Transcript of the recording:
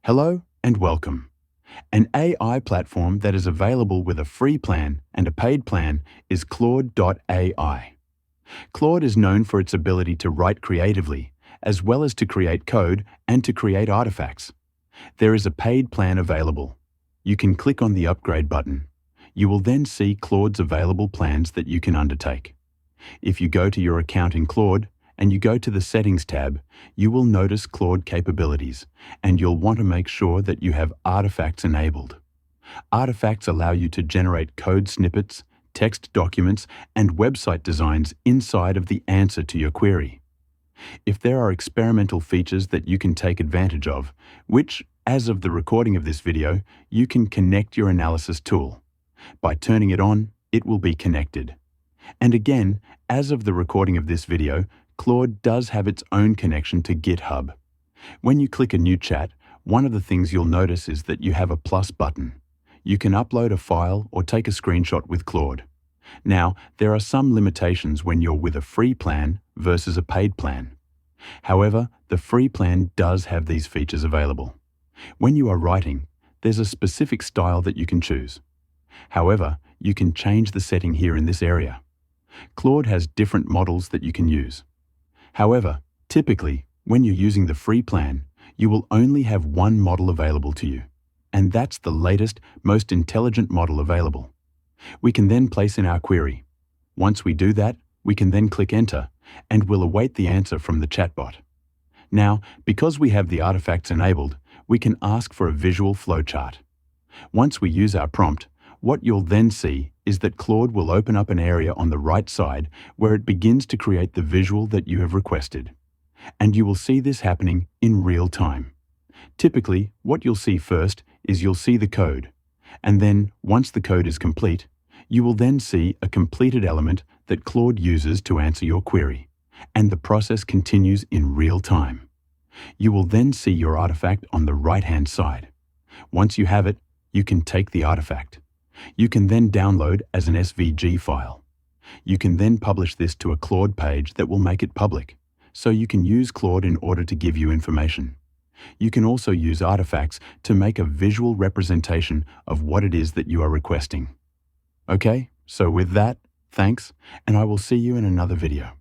Hello and welcome. An AI platform that is available with a free plan and a paid plan is Claude AI. Claude is known for its ability to write creatively, as well as to create code and to create artifacts. There is a paid plan available. You can click on the upgrade button. You will then see Claude's available plans that you can undertake. If you go to your account in Claude, and you go to the Settings tab, you will notice Claude capabilities, and you'll want to make sure that you have artifacts enabled. Artifacts allow you to generate code snippets, text documents, and website designs inside of the answer to your query. If there are experimental features that you can take advantage of, which, as of the recording of this video, you can connect your analysis tool. By turning it on, it will be connected. And again, as of the recording of this video, Claude does have its own connection to GitHub. When you click a new chat, one of the things you'll notice is that you have a plus button. You can upload a file or take a screenshot with Claude. Now, there are some limitations when you're with a free plan versus a paid plan. However, the free plan does have these features available. When you are writing, there's a specific style that you can choose. However, you can change the setting here in this area. Claude has different models that you can use. However, typically, when you're using the free plan, you will only have one model available to you, and that's the latest, most intelligent model available. We can then place in our query. Once we do that, we can then click Enter, and we'll await the answer from the chatbot. Now, because we have the artifacts enabled, we can ask for a visual flowchart. Once we use our prompt, what you'll then see is that Claude will open up an area on the right side where it begins to create the visual that you have requested. And you will see this happening in real time. Typically, what you'll see first is you'll see the code. And then, once the code is complete, you will then see a completed element that Claude uses to answer your query. And the process continues in real time. You will then see your artifact on the right-hand side. Once you have it, you can take the artifact. You can then download as an SVG file. You can then publish this to a Claude page that will make it public, so you can use Claude in order to give you information. You can also use artifacts to make a visual representation of what it is that you are requesting. Okay, so with that, thanks, and I will see you in another video.